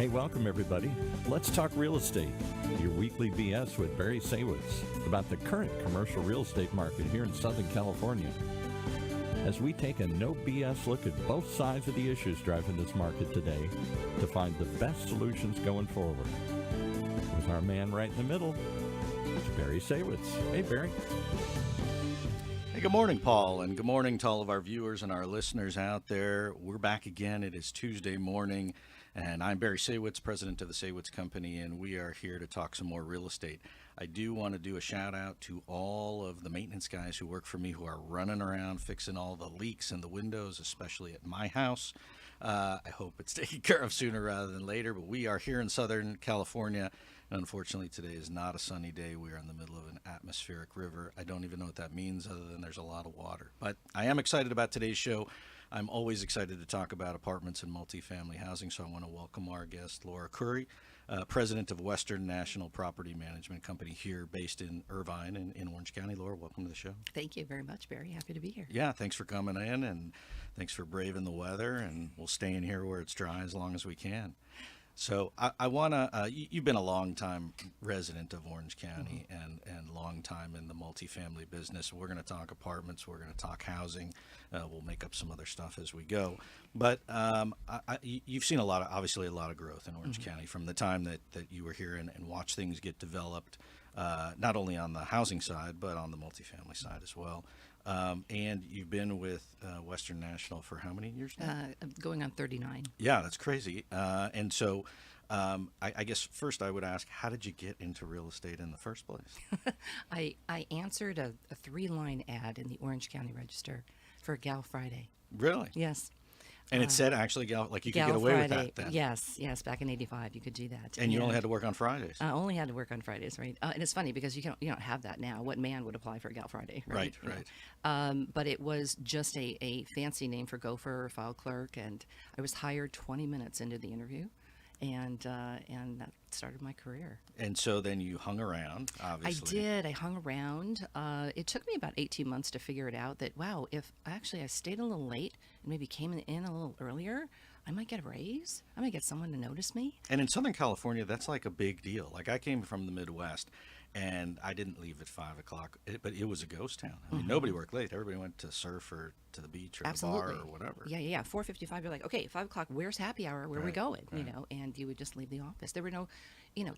Hey, welcome everybody. Let's talk real estate. Your weekly BS with Barry Saywitz about the current commercial real estate market here in Southern California. As we take a no BS look at both sides of the issues driving this market today to find the best solutions going forward. With our man right in the middle, it's Barry Saywitz. Hey, Barry. Hey, good morning, Paul, and good morning to all of our viewers and our listeners out there. We're back again. It is Tuesday morning, and I'm Barry Saywitz, president of the Saywitz Company, and we are here to talk some more real estate. I do want to do a shout out to all of the maintenance guys who work for me who are running around fixing all the leaks in the windows, especially at my house. I hope it's taken care of sooner rather than later, but we are here in Southern California. Unfortunately, today is not a sunny day. We are in the middle of an atmospheric river. I don't even know what that means other than there's a lot of water. But I am excited about today's show. I'm always excited to talk about apartments and multifamily housing, so I want to welcome our guest, Laura Khouri, president of Western National Property Management Company here based in Irvine in Orange County. Laura, welcome to the show. Thank you very much, Barry. Happy to be here. Yeah, thanks for coming in, and thanks for braving the weather, and we'll stay in here where it's dry as long as we can. So I want to, you've been a long time resident of Orange County and long time in the multifamily business. We're going to talk apartments. We're going to talk housing. We'll make up some other stuff as we go. But you've seen obviously a lot of growth in Orange County from the time that you were here and watched things get developed, not only on the housing side, but on the multifamily side as well. And you've been with Western National for how many years now? Going on 39. Yeah, that's crazy. And so I guess first I would ask, how did you get into real estate in the first place? I answered a 3-line ad in the Orange County Register for Gal Friday. Really? Yes. And it said actually Gal, like you could Gal get away Friday. with that then? Yes. Back in '85, you could do that. And you only had to work on Fridays? I only had to work on Fridays, right? And it's funny because you don't have that now. What man would apply for a Gal Friday, right? Right. But it was just a fancy name for gopher or file clerk, and I was hired 20 minutes into the interview, and that started my career. And so then you hung around, obviously. I did. I hung around. It took me about 18 months to figure it out that, wow, if actually I stayed a little late and maybe came in a little earlier, I might get a raise. I might get someone to notice me. And in Southern California, that's like a big deal. Like I came from the Midwest, and I didn't leave at 5 o'clock, but it was a ghost town. I mean, nobody worked late. Everybody went to surf or to the beach or Absolutely. the bar or whatever. Yeah. 4:55, you're like, okay, 5 o'clock, where's happy hour? Where are we going? Right. And you would just leave the office. There were no,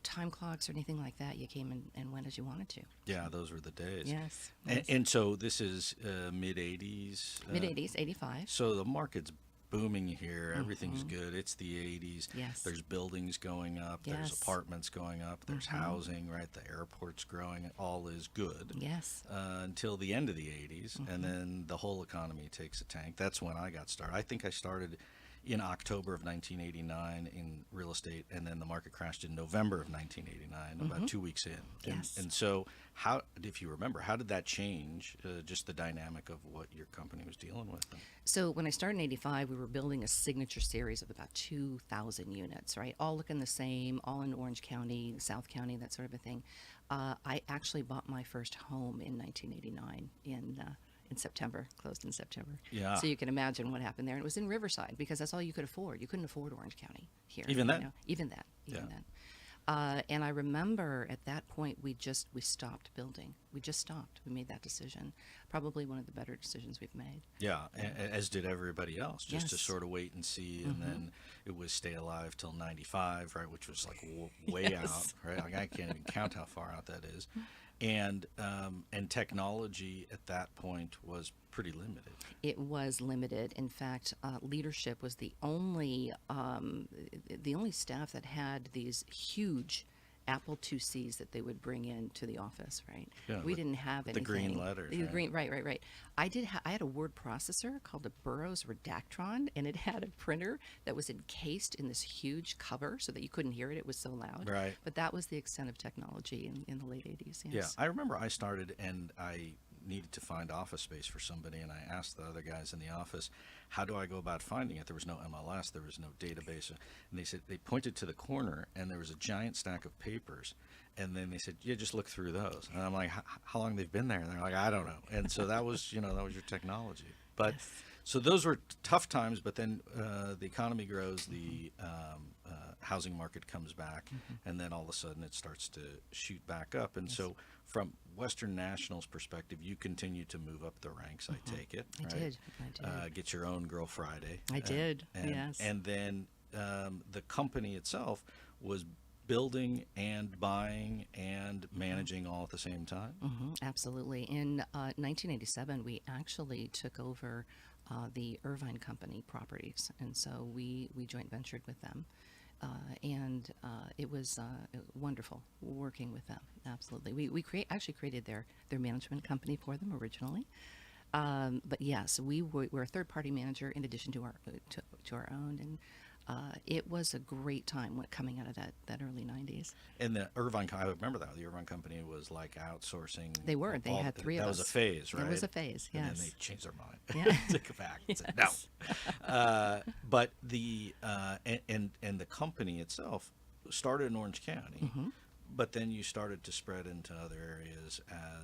time clocks or anything like that. You came and went as you wanted to. Yeah, those were the days. Yes. And so this is mid-'80s? Mid-'80s, 85. So the market's booming here. Everything's good. It's the 80s. Yes. There's buildings going up. Yes. There's apartments going up. There's housing, right? The airport's growing. All is good. Yes. Until the end of the 80s. And then the whole economy takes a tank. That's when I got started. I think I started in October of 1989 in real estate, and then the market crashed in November of 1989, about 2 weeks in. Yes. And so how, if you remember, how did that change just the dynamic of what your company was dealing with? So when I started in 85, we were building a signature series of about 2,000 units, right? All looking the same, all in Orange County, South County, that sort of a thing. I actually bought my first home in 1989 in September, closed in September. Yeah. So you can imagine what happened there. And it was in Riverside because that's all you could afford. You couldn't afford Orange County here. Even then? Even then. And I remember at that point, we stopped building. We just stopped. We made that decision. Probably one of the better decisions we've made. Yeah, as did everybody else, just to Yes. sort of wait and see. And then it was stay alive till 95, right, which was like way out, right? Like I can't even count how far out that is. And technology at that point was pretty limited. It was limited. In fact, leadership was the only staff that had these huge Apple IICs that they would bring into the office, right? Yeah, we didn't have anything. The green letters. The right? green, right. I had a word processor called a Burroughs Redactron, and it had a printer that was encased in this huge cover so that you couldn't hear it. It was so loud. Right. But that was the extent of technology in the late 80s. Yes. Yeah, I remember I started and I needed to find office space for somebody, and I asked the other guys in the office, how do I go about finding it? There was no MLS, there was no database, and they said, they pointed to the corner and there was a giant stack of papers, and then they said, yeah, just look through those. And I'm like, how long they've been there? And they're like, I don't know. And so that was, that was your technology. But Yes. So those were tough times, but then the economy grows, the housing market comes back, and then all of a sudden it starts to shoot back up. And so from Western National's perspective, you continue to move up the ranks, I take it, I right? did. Get your own Girl Friday. I did, and, yes. And then the company itself was building and buying and managing all at the same time? Absolutely. In 1987, we actually took over the Irvine Company properties, and so we joint ventured with them. And it was wonderful working with them. Absolutely, we actually created their management company for them originally. But yes, we're a third party manager in addition to our own, and it was a great time coming out of that early 90s. And the Irvine, I remember that the Irvine Company was like outsourcing. They were. They had three of us. That was a phase, right? It was a phase. Yes. And then they changed their mind. Yeah. Took it back. And said, no. But the and the company itself started in Orange County, but then you started to spread into other areas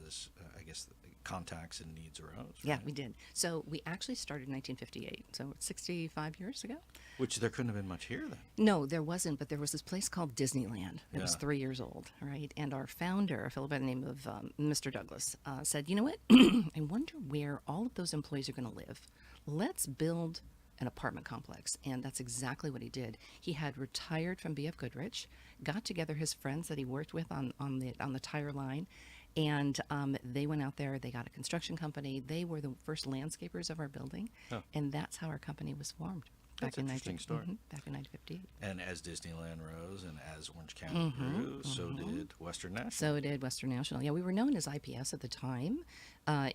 as I guess the contacts and needs arose. Right? Yeah, we did. So we actually started in 1958. So 65 years ago. Which there couldn't have been much here then. No, there wasn't, but there was this place called Disneyland. It was 3 years old, right? And our founder, a fellow by the name of Mr. Douglas, said, you know what? I wonder where all of those employees are going to live. Let's build an apartment complex. And that's exactly what he did. He had retired from B.F. Goodrich, got together his friends that he worked with on the tire line, and they went out there. They got a construction company. They were the first landscapers of our building, and that's how our company was formed. That's an interesting story. Back in 1958. And as Disneyland rose and as Orange County grew, so did Western National. So did Western National. Yeah, we were known as IPS at the time,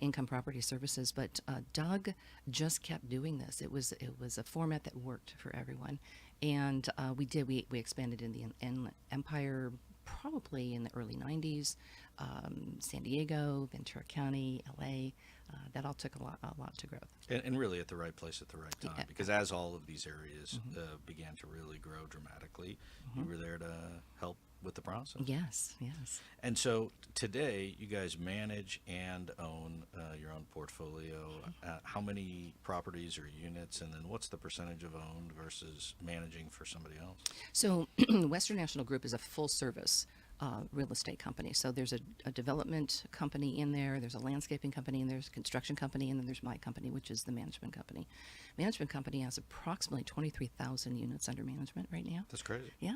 Income Property Services, but Doug just kept doing this. It was a format that worked for everyone, and we expanded in the Empire probably in the early 90s, San Diego, Ventura County, LA. That all took a lot to growth. And really at the right place at the right time, because as all of these areas began to really grow dramatically, you were there to help with the process. Yes. And so today, you guys manage and own your own portfolio. How many properties or units, and then what's the percentage of owned versus managing for somebody else? So Western National Group is a full service real estate company. So there's a development company in there, there's a landscaping company, and there's a construction company, and then there's my company, which is the management company. Management company has approximately 23,000 units under management right now. That's crazy. Yeah.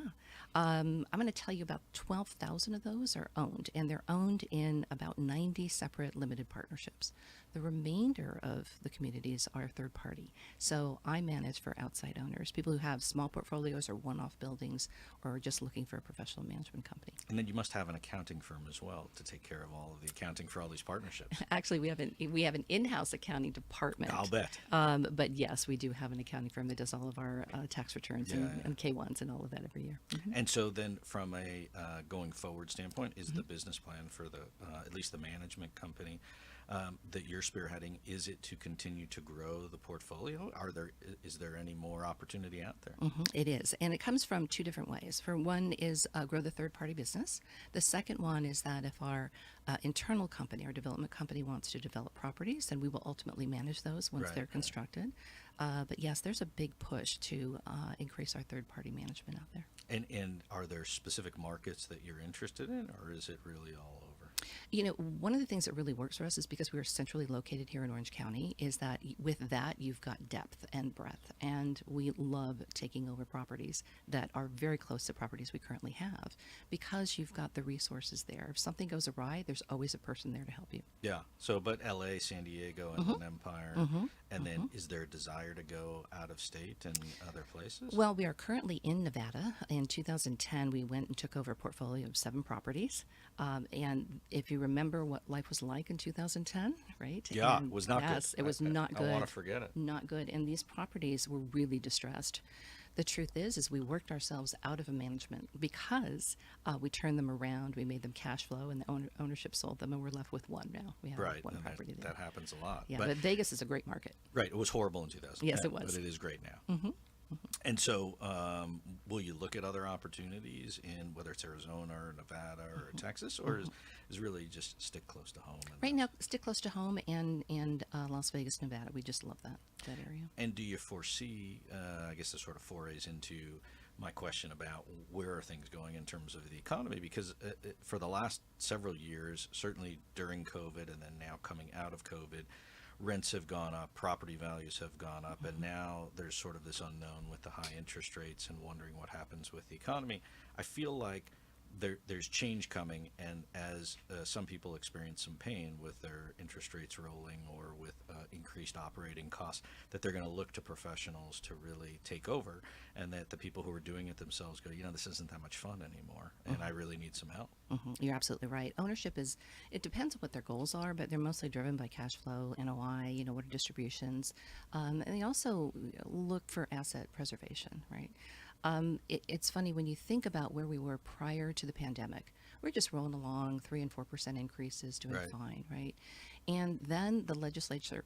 I'm going to tell you about 12,000 of those are owned, and they're owned in about 90 separate limited partnerships. The remainder of the communities are third party. So I manage for outside owners, people who have small portfolios or one-off buildings, or are just looking for a professional management company. And then you must have an accounting firm as well to take care of all of the accounting for all these partnerships. Actually, we have an in-house accounting department. I'll bet. But yes, we do have an accounting firm that does all of our tax returns and K-1s and all of that every year. And so then from a going forward standpoint, is the business plan for the at least the management company that you're spearheading, is it to continue to grow the portfolio? Is there any more opportunity out there? It is, and it comes from two different ways. For one is grow the third-party business. The second one is that if our internal company, our development company, wants to develop properties, then we will ultimately manage those once they're constructed. But yes, there's a big push to increase our third-party management out there. And are there specific markets that you're interested in, or is it really all over? You know, one of the things that really works for us is because we are centrally located here in Orange County, is that with that you've got depth and breadth, and we love taking over properties that are very close to properties we currently have, because you've got the resources there. If something goes awry, there's always a person there to help you. Yeah. So, but LA, San Diego, and then Empire, and then is there a desire to go out of state and other places? Well, we are currently in Nevada. In 2010, we went and took over a portfolio of 7 properties. And if you remember what life was like in 2010, right? Yeah, and it was not good. Yes, it was not good. I want to forget it. Not good. And these properties were really distressed. The truth is we worked ourselves out of a management because we turned them around, we made them cash flow, and the ownership sold them, and we're left with one now. We have one property there. That happens a lot. Yeah, but Vegas is a great market. Right. It was horrible in 2010. Yes, it was. But it is great now. And so will you look at other opportunities in whether it's Arizona or Nevada or Texas, or is really just stick close to home? Right now, stick close to home and Las Vegas, Nevada. We just love that area. And do you foresee, I guess, the sort of forays into my question about where are things going in terms of the economy? Because for the last several years, certainly during COVID and then now coming out of COVID, rents have gone up, property values have gone up, and now there's sort of this unknown with the high interest rates and wondering what happens with the economy. I feel like there's change coming, and as some people experience some pain with their interest rates rolling or with increased operating costs, that they're going to look to professionals to really take over, and that the people who are doing it themselves go, this isn't that much fun anymore, and I really need some help. You're absolutely right. Ownership it depends on what their goals are, but they're mostly driven by cash flow, NOI, what are distributions, and they also look for asset preservation, right? It's funny when you think about where we were prior to the pandemic. We're just rolling along, 3% and 4% increases, doing Right. fine, right? And then the legislature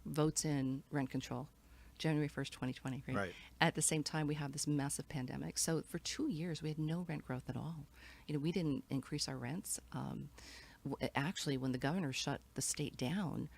votes in rent control, January 1st, 2020, right? Right. At the same time, we have this massive pandemic. So for 2 years, we had no rent growth at all. We didn't increase our rents. Actually, when the governor shut the state down,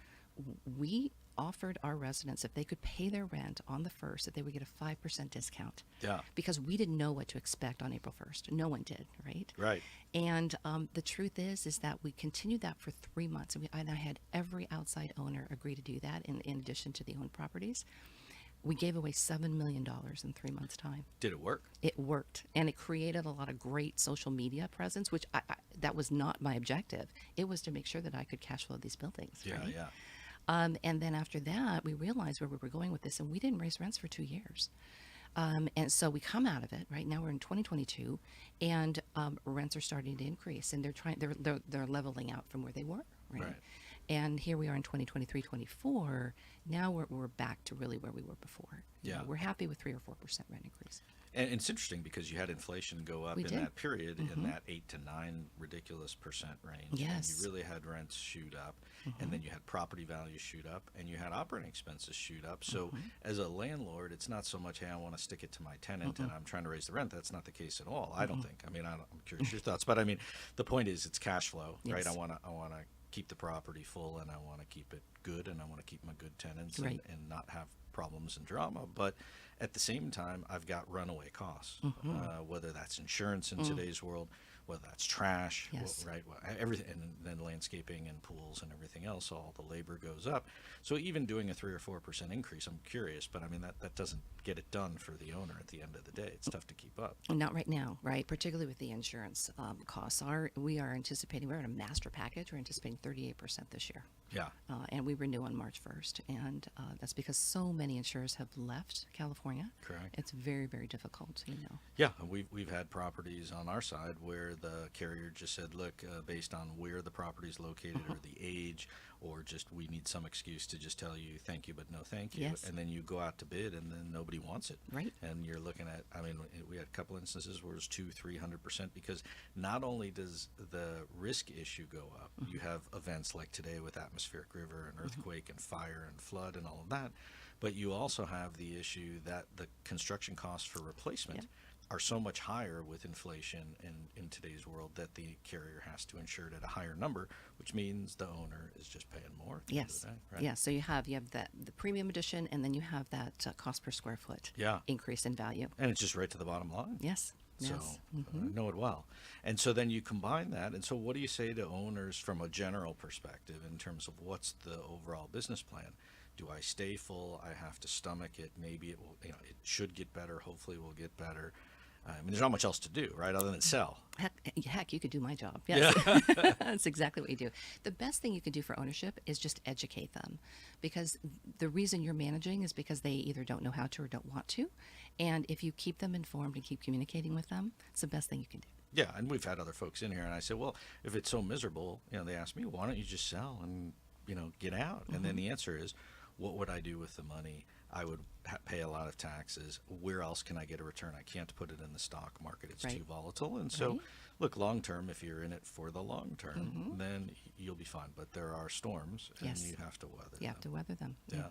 we offered our residents, if they could pay their rent on the 1st, that they would get a 5% discount. Yeah. Because we didn't know what to expect on April 1st. No one did, right? Right. And the truth is that we continued that for 3 months. And I had every outside owner agree to do that in addition to the owned properties. We gave away $7 million in 3 months' time. Did it work? It worked, and it created a lot of great social media presence, which that was not my objective. It was to make sure that I could cash flow these buildings. Yeah, right? yeah. And then after that, we realized where we were going with this, and we didn't raise rents for 2 years. And so we come out of it. Right now, we're in 2022, and rents are starting to increase, and they're leveling out from where they were. Right. And here we are in 2023, 24. Now we're back to really where we were before. Yeah. We're happy with 3 or 4% rent increase. And it's interesting because you had inflation go up We in did. that period in that 8 to 9 ridiculous percent range. Yes. And you really had rents shoot up, and then you had property values shoot up, and you had operating expenses shoot up. So as a landlord, it's not so much, hey, I want to stick it to my tenant and I'm trying to raise the rent. That's not the case at all. I don't think. I mean, I'm curious your thoughts, but I mean, the point is it's cash flow, right? Yes. I want to keep the property full, and I want to keep it good, and I want to keep my good tenants Right. and not have problems and drama. But at the same time, I've got runaway costs, whether that's insurance in today's world, whether that's trash, Yes. right? Everything, and then landscaping and pools and everything else, all the labor goes up. So even doing a 3 or 4% increase, I'm curious, but I mean, that doesn't get it done for the owner at the end of the day. It's tough to keep up. Not right now, right? Particularly with the insurance costs. We are anticipating, we're in a master package, we're anticipating 38% this year. Yeah. And we renew on March 1st. And that's because so many insurers have left California. Correct. It's very, very difficult, Yeah, we've had properties on our side where the carrier just said, look, based on where the property is located or the age, or just we need some excuse to just tell you thank you but no thank you. Yes. And then you go out to bid and then nobody wants it. Right. And you're looking at, I mean, we had a couple instances where it was 200-300% because not only does the risk issue go up, you have events like today with atmospheric river and earthquake and fire and flood and all of that, but you also have the issue that the construction costs for replacement Yep. are so much higher with inflation in today's world that the carrier has to insure it at a higher number, which means the owner is just paying more at the end of Yes. the day, right? Yeah. So you have the premium edition, and then you have that cost per square foot Yeah. increase in value. And it's just right to the bottom line. Yes. So Yes. I know it well. And so then you combine that. And so what do you say to owners from a general perspective in terms of what's the overall business plan? Do I stay full? I have to stomach it. Maybe it will, it should get better. Hopefully it will get better. I mean, there's not much else to do, right, other than sell. Heck, you could do my job. Yes. That's exactly what you do. The best thing you can do for ownership is just educate them, because the reason you're managing is because they either don't know how to or don't want to. And if you keep them informed and keep communicating with them, it's the best thing you can do. Yeah, and we've had other folks in here, and I said, well, if it's so miserable, they ask me, why don't you just sell and, get out? And then the answer is, what would I do with the money? I would pay a lot of taxes. Where else can I get a return? I can't put it in the stock market. It's Right. too volatile. And so Right. Look, long term, if you're in it for the long term, then you'll be fine. But there are storms, and Yes. you have to weather You have them. to weather them. Yeah.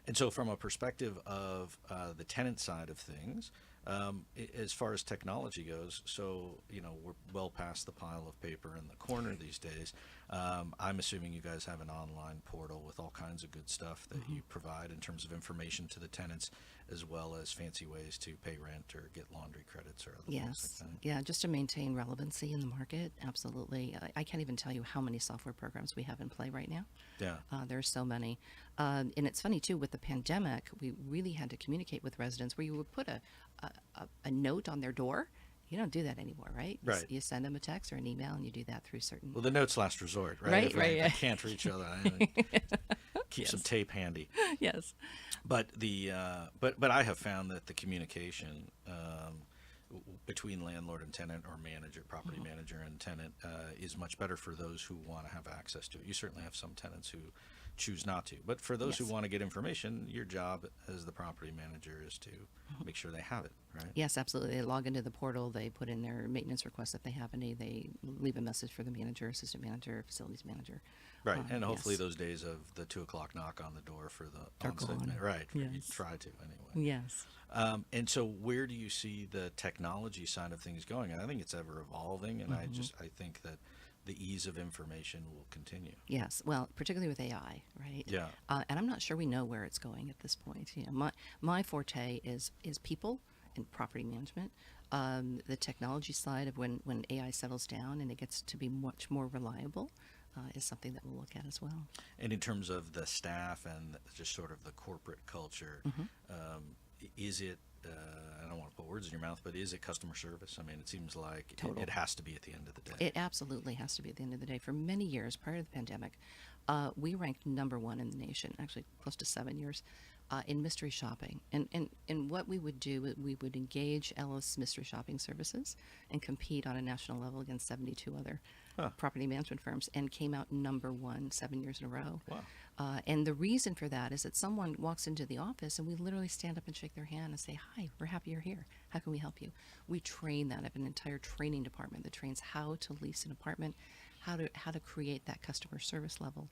And so, from a perspective of the tenant side of things, as far as technology goes, so, we're well past the pile of paper in the corner these days. I'm assuming you guys have an online portal with all kinds of good stuff that you provide in terms of information to the tenants, as well as fancy ways to pay rent or get laundry credits or other things Yes. like that. Yeah, just to maintain relevancy in the market. Absolutely. I can't even tell you how many software programs we have in play right now. Yeah. There's so many. And it's funny, too, with the pandemic, we really had to communicate with residents where you would put a note on their door. You don't do that anymore, right? Right. You send them a text or an email, and you do that through certain... Well, the note's last resort, right? Right, If right, I yeah. can't reach other, keep some tape handy. Yes. But but I have found that the communication between landlord and tenant, or manager, property manager and tenant, is much better for those who want to have access to it. You certainly have some tenants who choose not to, but for those who Yes. want to get information, your job as the property manager is to make sure they have it, right? Yes, absolutely. They log into the portal, they put in their maintenance requests if they have any, they leave a message for the manager, assistant manager, facilities manager. Right, and hopefully yes. those days of the 2 o'clock knock on the door for the Are on-site gone. right? You Yes. try to anyway. Yes. And so, where do you see the technology side of things going? I think it's ever evolving, and I think that the ease of information will continue. Yes, well, particularly with AI, right? Yeah. And I'm not sure we know where it's going at this point. My forte is people and property management. The technology side of when AI settles down and it gets to be much more reliable is something that we'll look at as well. And in terms of the staff and just sort of the corporate culture, is it? I don't want to put words in your mouth, but is it customer service? I mean, it seems like Total. it has to be at the end of the day. It absolutely has to be at the end of the day. For many years prior to the pandemic, we ranked number one in the nation, actually close to 7 years, in mystery shopping. And what we would do, we would engage Ellis Mystery Shopping Services and compete on a national level against 72 other property management firms, and came out number one 7 years in a row. Wow. And the reason for that is that someone walks into the office and we literally stand up and shake their hand and say, "Hi, we're happy you're here. How can we help you?" We train that. I have an entire training department that trains how to lease an apartment, how to create that customer service level,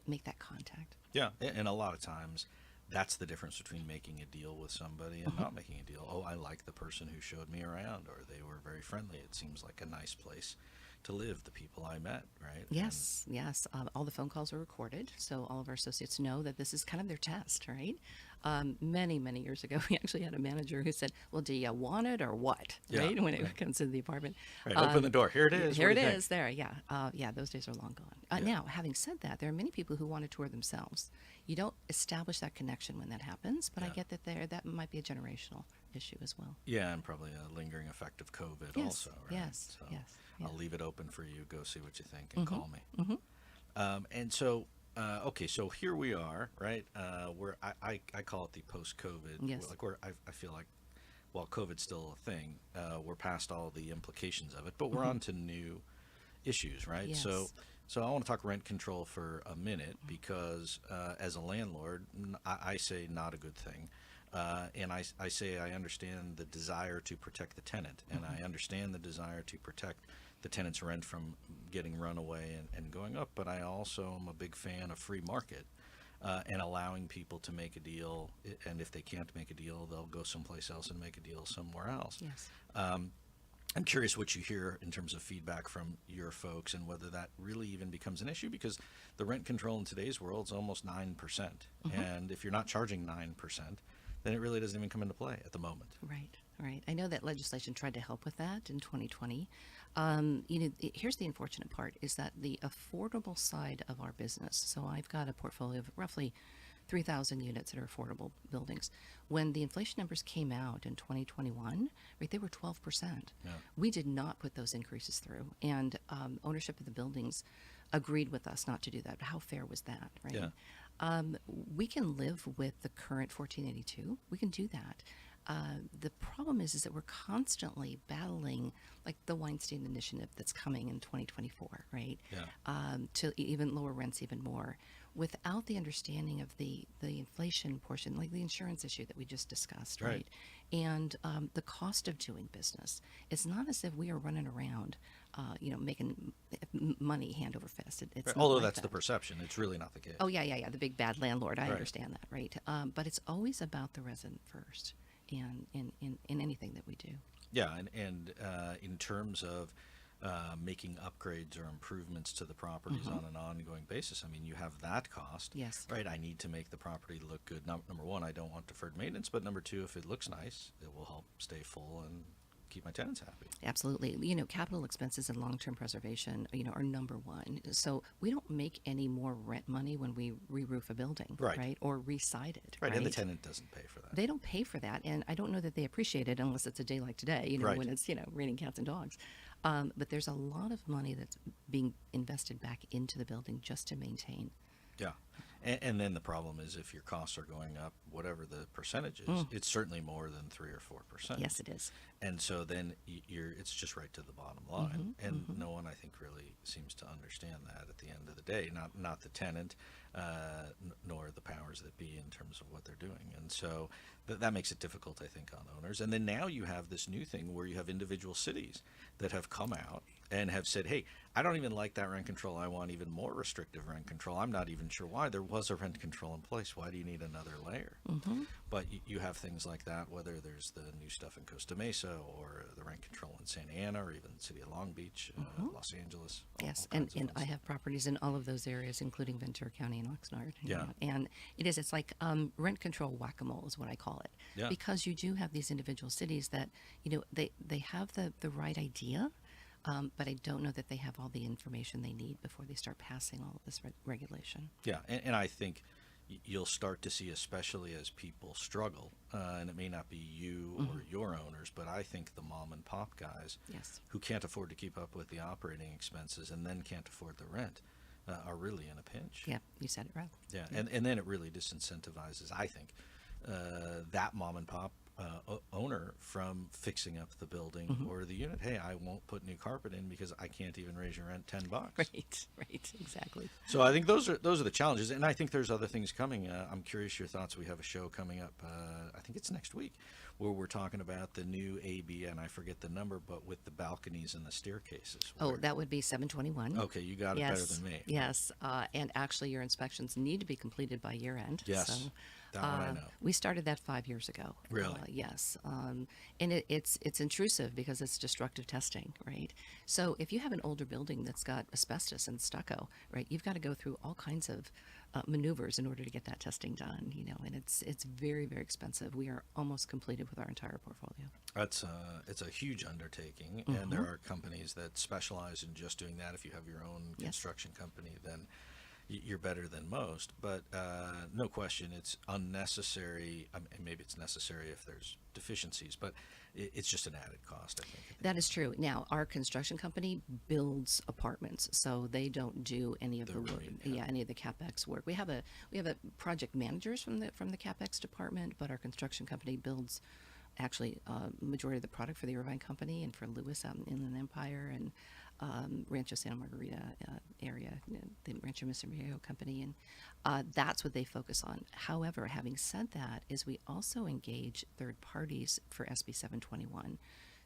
make that contact. Yeah, and a lot of times, that's the difference between making a deal with somebody and not making a deal. Oh, I like the person who showed me around, or they were very friendly. It seems like a nice place to live, the people I met, right? Yes, yes. All the phone calls are recorded, so all of our associates know that this is kind of their test, right? Many years ago, we actually had a manager who said, "Well, do you want it or what?" Yeah, Right? When it right. comes into the apartment. Right, open the door. Here it is. Here What it do you think? is. There, yeah. Yeah, those days are long gone. Yeah. Now, having said that, there are many people who want to tour themselves. You don't establish that connection when that happens, but I Yeah. get that might be a generational issue as well. Yeah, and probably a lingering effect of COVID Yes, also, right? yes, So yes, I'll yeah. leave it open for you. Go see what you think and call me. And so, okay, so here we are, right? Where I call it the post-COVID. Yes. Like I feel like, while COVID's still a thing, we're past all the implications of it, but we're on to new issues, right? So Yes. I want to talk rent control for a minute, because as a landlord, I say not a good thing. And I say I understand the desire to protect the tenant, and I understand the desire to protect the tenant's rent from getting run away and going up, but I also am a big fan of free market and allowing people to make a deal, and if they can't make a deal, they'll go someplace else and make a deal somewhere else. Yes. I'm curious what you hear in terms of feedback from your folks, and whether that really even becomes an issue, because the rent control in today's world is almost 9%. And if you're not charging 9%, then it really doesn't even come into play at the moment. Right, right. I know that legislation tried to help with that in 2020. Here's the unfortunate part, is that the affordable side of our business, so I've got a portfolio of roughly 3,000 units that are affordable buildings. When the inflation numbers came out in 2021, right, they were 12%. Yeah. We did not put those increases through, and ownership of the buildings agreed with us not to do that. How fair was that, right? Yeah. We can live with the current 1482. We can do that. The problem is that we're constantly battling, like the Weinstein Initiative that's coming in 2024, right? Yeah. To even lower rents even more. without the understanding of the inflation portion, like the insurance issue that we just discussed, Right. right? And the cost of doing business. It's not as if we are running around, making money hand over fist. It's Right. not Although like that's the that. perception, it's really not the case. Oh yeah. The big bad landlord. I Right. understand that, right? But it's always about the resident first, and in anything that we do. Yeah, and in terms of making upgrades or improvements to the properties on an ongoing basis, I mean, you have that cost. Yes. Right. I need to make the property look good. Number one, I don't want deferred maintenance, but number two, if it looks nice, it will help stay full and keep my tenants happy. Absolutely. Capital expenses and long-term preservation, are number one. So we don't make any more rent money when we re-roof a building, Right. Or re-side it, Right. And the tenant doesn't pay for that. They don't pay for that, and I don't know that they appreciate it unless it's a day like today, Right. when it's, raining cats and dogs. But there's a lot of money that's being invested back into the building just to maintain. Yeah. And then the problem is if your costs are going up, whatever the percentage is, it's certainly more than 3 or 4%. Yes, it is. And so then it's just right to the bottom line, and no one, I think, really seems to understand that at the end of the day. Not the tenant, nor the powers that be in terms of what they're doing. And so that makes it difficult, I think, on owners. And then now you have this new thing where you have individual cities that have come out and have said, hey, I don't even like that rent control. I want even more restrictive rent control. I'm not even sure why. There was a rent control in place. Why do you need another layer? But you have things like that, whether there's the new stuff in Costa Mesa or the rent control in Santa Ana or even the city of Long Beach, Los Angeles. Yes, all and kinds of I ones. have properties in all of those areas, including Ventura County and Oxnard. Yeah. And it's like rent control whack-a-mole is what I call it. Yeah. Because you do have these individual cities that, they have the right idea, but I don't know that they have all the information they need before they start passing all of this regulation. Yeah, and I think you'll start to see, especially as people struggle, and it may not be you or your owners, but I think the mom and pop guys Yes. who can't afford to keep up with the operating expenses and then can't afford the rent are really in a pinch. Yeah, you said it right. Yeah, and then it really disincentivizes, I think, that mom and pop owner from fixing up the building or the unit. Hey, I won't put new carpet in because I can't even raise your rent $10. Right, exactly. So I think those are the challenges, and I think there's other things coming. I'm curious your thoughts. We have a show coming up. I think it's next week, where we're talking about the new AB, and I forget the number, but with the balconies and the staircases. Oh, where- that would be 721. okay, you got it better than me. Yes, and actually your inspections need to be completed by year end. Yes, So, that one I know. We started that 5 years ago. Really? Yes, and it's intrusive because it's destructive testing, right? So if you have an older building that's got asbestos and stucco, right, you've got to go through all kinds of maneuvers in order to get that testing done, and it's very, very expensive. We are almost completed with our entire portfolio. It's a huge undertaking, and there are companies that specialize in just doing that. If you have your own Yes. construction company, then you're better than most. But no question, it's unnecessary. I mean, maybe it's necessary if there's deficiencies, but it's just an added cost, I think. That is true. Now, our construction company builds apartments, so they don't do any of The the work. room, Yeah, any of the capex work. We have a project managers from the capex department, but our construction company builds actually majority of the product for the Irvine Company and for Lewis out in Inland Empire and Rancho Santa Margarita area, the Rancho Miserio Company, and that's what they focus on. However, having said that, is we also engage third parties for SB 721,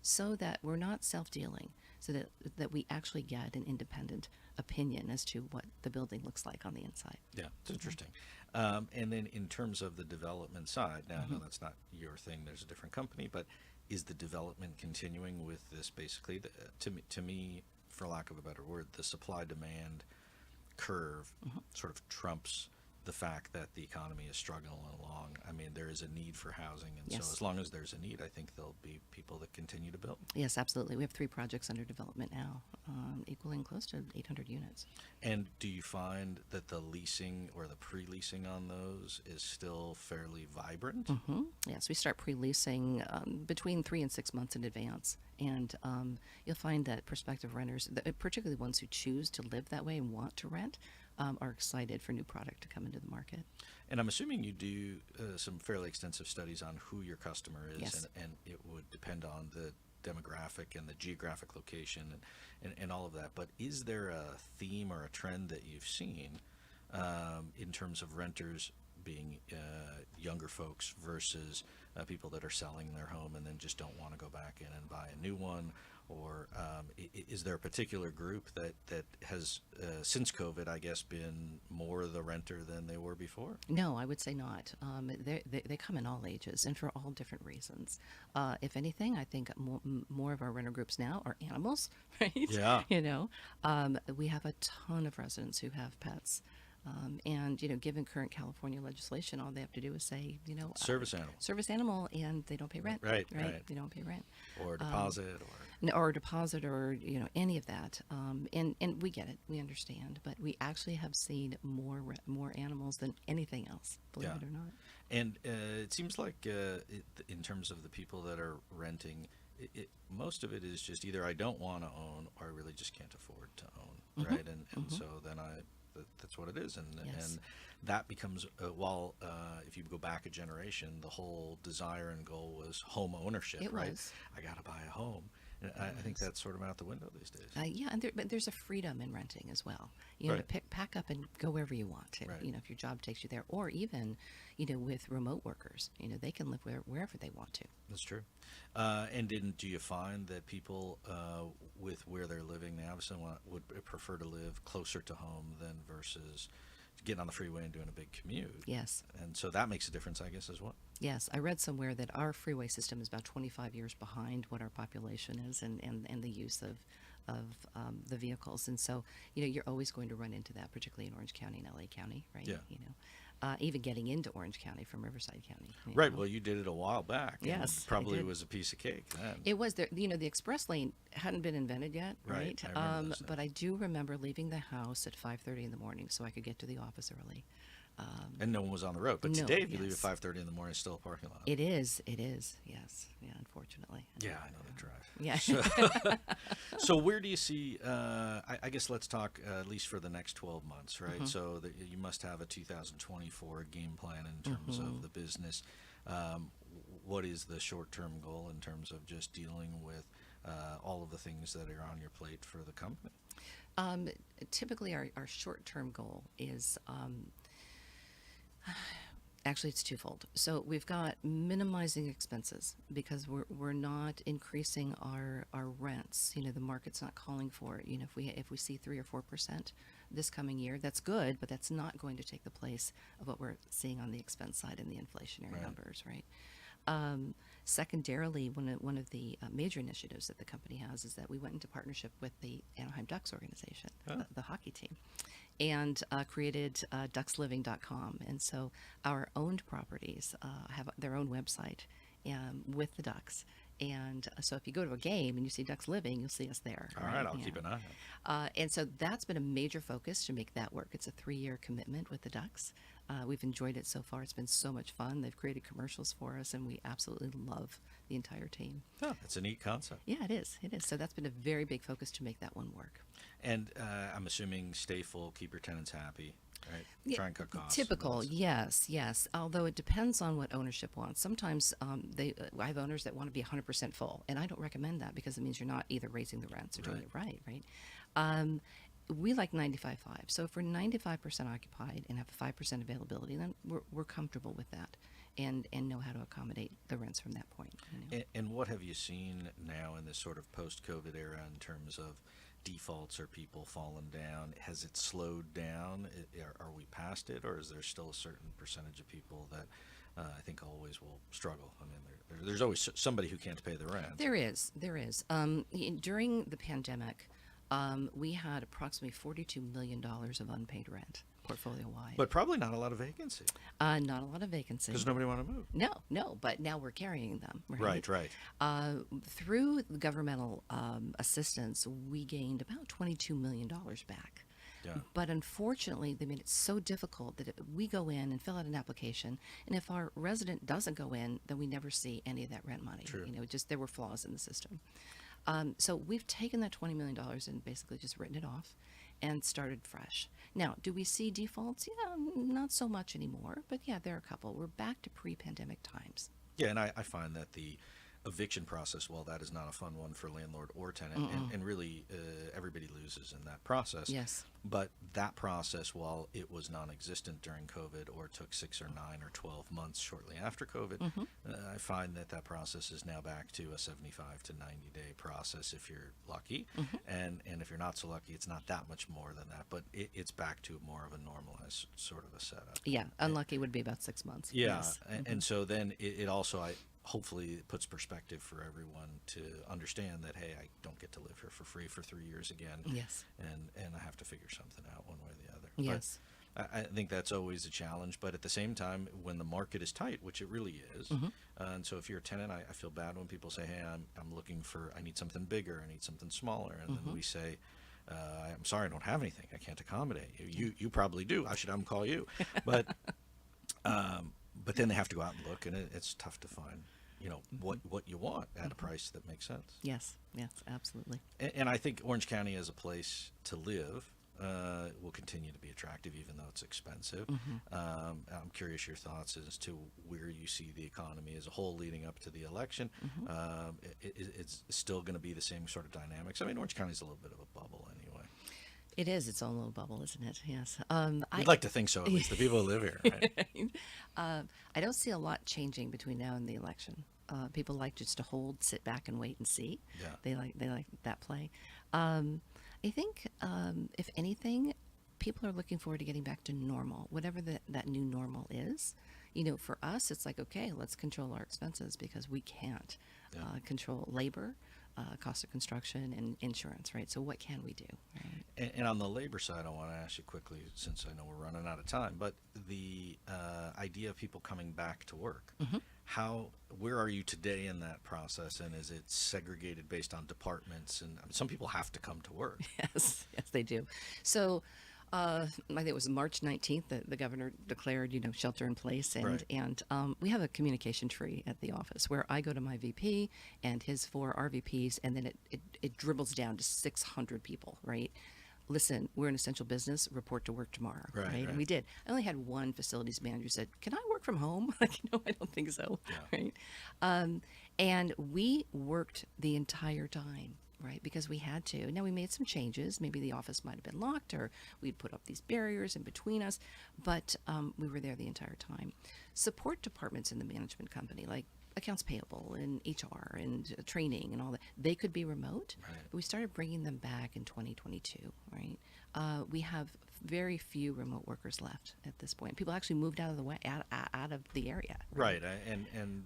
so that we're not self-dealing, so that we actually get an independent opinion as to what the building looks like on the inside. Yeah, it's interesting. And then in terms of the development side, now I know that's not your thing, there's a different company, but is the development continuing with this basically, to me, for lack of a better word, the supply-demand curve sort of trumps the fact that the economy is struggling along. I mean, there is a need for housing, and Yes. so as long as there's a need, I think there'll be people that continue to build. Yes, absolutely. We have 3 projects under development now, equaling close to 800 units. And do you find that the leasing or the pre-leasing on those is still fairly vibrant? Yes, we start pre-leasing between 3 and 6 months in advance, and you'll find that prospective renters, particularly ones who choose to live that way and want to rent, are excited for new product to come into the market. And I'm assuming you do some fairly extensive studies on who your customer is, Yes. and it would depend on the demographic and the geographic location and all of that. But is there a theme or a trend that you've seen in terms of renters being younger folks versus people that are selling their home and then just don't want to go back in and buy a new one? Or is there a particular group that has, since COVID, I guess, been more the renter than they were before? No, I would say not. They come in all ages and for all different reasons. If anything, I think more of our renter groups now are animals, right? Yeah. We have a ton of residents who have pets. And, given current California legislation, all they have to do is say, Service animal. service animal, and they don't pay rent. Right. They don't pay rent. Or deposit, Or deposit, or any of that, and we get it, we understand, but we actually have seen more animals than anything else, believe Yeah. it or not. And it seems like in terms of the people that are renting, most of it is just either I don't want to own or I really just can't afford to own, right? And so then that's what it is, and Yes. and that becomes if you go back a generation, the whole desire and goal was home ownership, It right? was. I got to buy a home. And I think that's sort of out the window these days. Yeah, and but there's a freedom in renting as well. Right. To pack up and go wherever you want. Right. If your job takes you there, or even, with remote workers, they can live wherever they want to. That's true. And do you find that people with where they're living now would prefer to live closer to home than versus getting on the freeway and doing a big commute? Yes. And so that makes a difference, I guess, as well. Yes, I read somewhere that our freeway system is about 25 years behind what our population is, and the use of the vehicles. And so, you're always going to run into that, particularly in Orange County and LA County, right? Yeah. Even getting into Orange County from Riverside County. Right. Well, you did it a while back. and Yes, I probably did. was a piece of cake then. It was there. The express lane hadn't been invented yet, Right, right? I remember those But days. I do remember leaving the house at 5:30 in the morning so I could get to the office early. And no one was on the road. But No, today, if you leave at yes. 5:30 in the morning, it's still a parking lot. It is. Yes. Yeah. Unfortunately. Yeah, I know the drive. Yeah. So where do you see, I guess let's talk at least for the next 12 months, right? So that you must have a 2024 game plan in terms of the business. What is the short-term goal in terms of just dealing with all of the things that are on your plate for the company? Typically, our short-term goal is actually it's twofold. So we've got minimizing expenses because we're not increasing our rents. The market's not calling for it. If we see 3 or 4% this coming year, that's good, but that's not going to take the place of what we're seeing on the expense side and the inflationary Right. numbers, right? Secondarily, one of the major initiatives that the company has is that we went into partnership with the Anaheim Ducks organization, the hockey team, and created ducksliving.com. And so our owned properties have their own website with the Ducks. And so if you go to a game and you see Ducks Living, you'll see us there. All right, I'll keep an eye on it. And so that's been a major focus to make that work. It's a 3-year commitment with the Ducks. We've enjoyed it so far. It's been so much fun. They've created commercials for us, and we absolutely love the entire team. Oh, it's a neat concept. Yeah, it is. It is. So that's been a very big focus to make that one work. And I'm assuming stay full, keep your tenants happy, right? Yeah, Try and cut costs. Typical, yes. Although it depends on what ownership wants. Sometimes I have owners that want to be 100% full, and I don't recommend that because it means you're not either raising the rents or doing it right. We like 95.5. So if we're 95% occupied and have 5% availability, then we're comfortable with that, and know how to accommodate the rents from that point. And what have you seen now in this sort of post-COVID era in terms of defaults or people falling down? Has it slowed down? Are we past it, or is there still a certain percentage of people that I think always will struggle? I mean, there's always somebody who can't pay the rent. There is. During the pandemic, we had approximately $42 million of unpaid rent portfolio-wide. But probably not a lot of vacancy Not a lot of vacancy. because nobody want to move. No, but now we're carrying them. Right. Through the governmental assistance, we gained about $22 million back. Yeah. But unfortunately, they made it so difficult that we go in and fill out an application, and if our resident doesn't go in, then we never see any of that rent money. True. Just there were flaws in the system. So we've taken that $20 million and basically just written it off and started fresh. Now, do we see defaults? Yeah, not so much anymore, but yeah, there are a couple. We're back to pre-pandemic times. Yeah, and I find that eviction process, well, that is not a fun one for landlord or tenant, and really everybody loses in that process. Yes. But that process, while it was non-existent during COVID or took 6 or 9 or 12 months shortly after COVID, I find that that process is now back to a 75 to 90-day process if you're lucky. And if you're not so lucky, it's not that much more than that, but it's back to more of a normalized sort of a setup. Yeah, unlucky would be about 6 months. Yeah, Yes. and so then it also, hopefully it puts perspective for everyone to understand that, hey, I don't get to live here for free for 3 years again. Yes. And I have to figure something out one way or the other. Yes. But I think that's always a challenge. But at the same time, when the market is tight, which it really is, and so if you're a tenant, I feel bad when people say, hey, I'm looking for, I need something bigger, I need something smaller. And then we say, I'm sorry, I don't have anything. I can't accommodate you. You probably do. I should have them call you. But then they have to go out and look, and it's tough to find, what you want at a price that makes sense. Yes. Yes, absolutely. And I think Orange County as a place to live will continue to be attractive, even though it's expensive. I'm curious your thoughts as to where you see the economy as a whole leading up to the election. It's still going to be the same sort of dynamics. I mean, Orange County is a little bit of a bubble anyway. It is its own little bubble, isn't it? Yes. We'd like to think so, at least the people who live here. Right? I don't see a lot changing between now and the election. People like just to hold, sit back, and wait and see. Yeah. They like that play. I think, if anything, people are looking forward to getting back to normal, whatever that new normal is. For us, it's like, okay, let's control our expenses because we can't control labor, cost of construction, and insurance, right? So what can we do? Right? And on the labor side, I want to ask you quickly, since I know we're running out of time, but the idea of people coming back to work, where are you today in that process, and is it segregated based on departments? And some people have to come to work. Yes, they do. So I think it was March 19th that the governor declared, shelter in place. And we have a communication tree at the office where I go to my VP and his 4 RVPs, and then it dribbles down to 600 people, right? Listen, we're an essential business, report to work tomorrow, right? And we did. I only had one facilities manager said, can I work from home? I don't think so, right? And we worked the entire time, right? Because we had to. Now, we made some changes. Maybe the office might have been locked, or we'd put up these barriers in between us, but we were there the entire time. Support departments in the management company, like accounts payable and HR and training and all that, they could be remote. But we started bringing them back in 2022, right? We have very few remote workers left at this point. People actually moved out of the way, out of the area. Right. And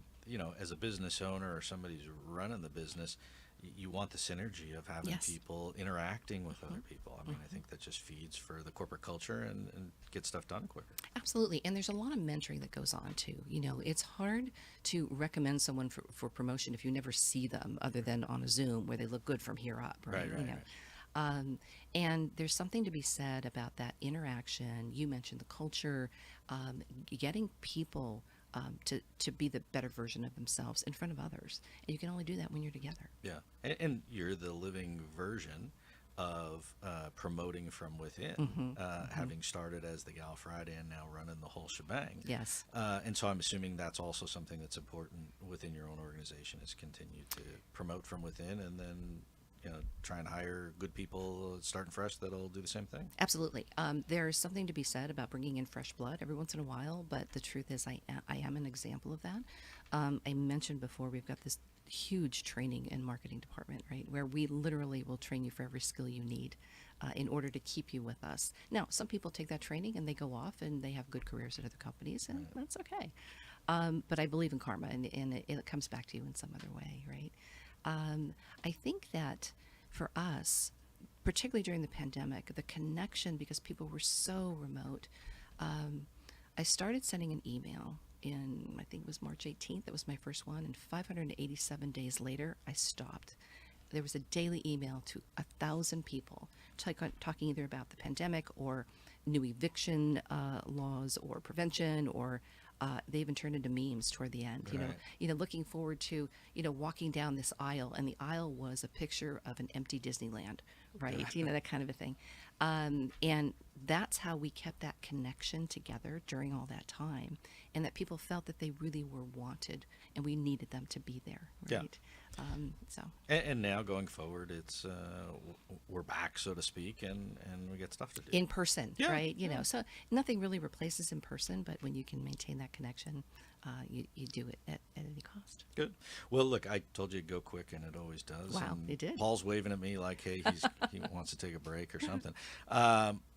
as a business owner or somebody who's running the business, you want the synergy of having people interacting with other people. I mean, I think that just feeds for the corporate culture and gets stuff done quicker. Absolutely. And there's a lot of mentoring that goes on too. It's hard to recommend someone for promotion if you never see them other than on a Zoom where they look good from here up, right? And there's something to be said about that interaction. You mentioned the culture, getting people to be the better version of themselves in front of others. And you can only do that when you're together. Yeah. And you're the living version of promoting from within, having started as the Gal Friday and now running the whole shebang. Yes. And so I'm assuming that's also something that's important within your own organization, is continue to promote from within, and then try and hire good people starting fresh that'll do the same thing. Absolutely. There's something to be said about bringing in fresh blood every once in a while, but the truth is I am an example of that. I mentioned before, we've got this huge training and marketing department, right, where we literally will train you for every skill you need in order to keep you with us. Now, some people take that training and they go off and they have good careers at other companies, and that's okay. But I believe in karma, and it comes back to you in some other way, right? I think that for us, particularly during the pandemic, the connection, because people were so remote, I started sending an email in, I think it was March 18th. That was my first one. And 587 days later, I stopped. There was a daily email to 1,000 people talking either about the pandemic or new eviction laws or prevention, or they even turned into memes toward the end, looking forward to, walking down this aisle, and the aisle was a picture of an empty Disneyland right? You know, that kind of a thing. And that's how we kept that connection together during all that time, and that people felt that they really were wanted, and we needed them to be there, right? So. And now going forward, it's we're back, so to speak, and we get stuff to do In person, Yeah, right? You know, so nothing really replaces in person, but when you can maintain that connection, you do it at any cost. Good. Well, look, I told you to go quick, and it always does. Wow, and it did. Paul's waving at me like, hey, he wants to take a break or something.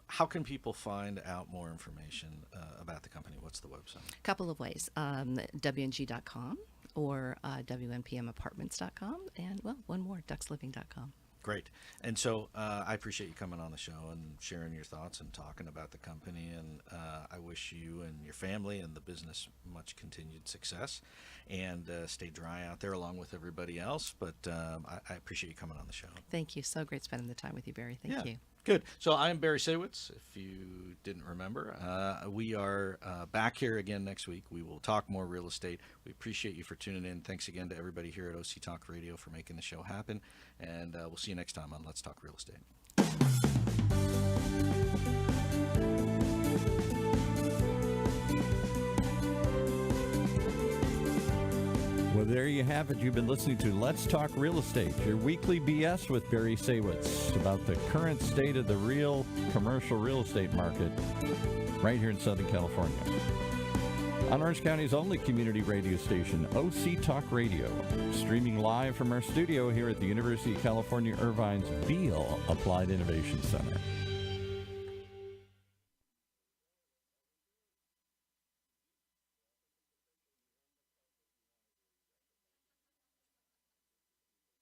How can people find out more information about the company? What's the website? A couple of ways, WNG.com or WNPMapartments.com, and, well, one more, ducksliving.com. Great. And so I appreciate you coming on the show and sharing your thoughts and talking about the company. And I wish you and your family and the business much continued success. And stay dry out there along with everybody else. But I appreciate you coming on the show. Thank you. So great spending the time with you, Barry. Thank you. Good. So I'm Barry Saywitz, if you didn't remember. We are back here again next week. We will talk more real estate. We appreciate you for tuning in. Thanks again to everybody here at OC Talk Radio for making the show happen. And we'll see you next time on Let's Talk Real Estate. Well, there you have it. You've been listening to Let's Talk Real Estate, your weekly BS with Barry Saywitz about the current state of the real commercial real estate market right here in Southern California. On Orange County's only community radio station, OC Talk Radio, streaming live from our studio here at the University of California Irvine's Beale Applied Innovation Center.